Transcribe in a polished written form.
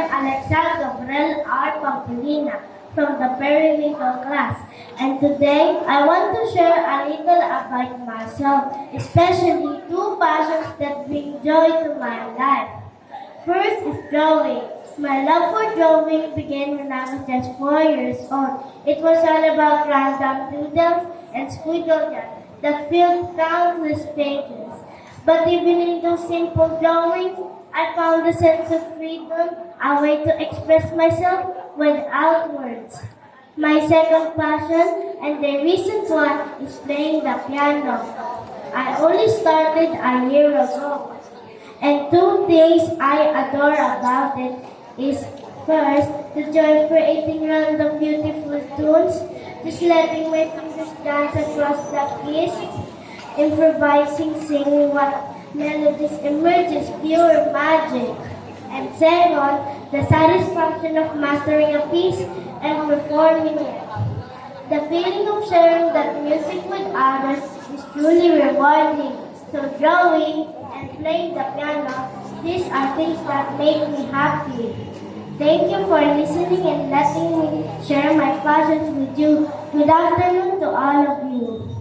Alexa Gabriel R. Pamplina from the periwinkle class, and today I want to share a little about myself, especially two passions that bring joy to my life. First is drawing. My love for drawing began when I was just 4 years old. It was all about random doodles and squiggles that filled countless pages. But even in those simple drawings, I found a sense of freedom, a way to express myself without words. My second passion, and the recent one, is playing the piano. I only started a year ago. And two things I adore about it is first, the joy of creating random beautiful tunes, just letting my fingers dance across the keys, improvising, singing what melodies emerges pure magic. And second, the satisfaction of mastering a piece and performing it. The feeling of sharing that music with others is truly rewarding. So drawing and playing the piano, these are things that make me happy. Thank you for listening and letting me share my passions with you. Good afternoon to all of you.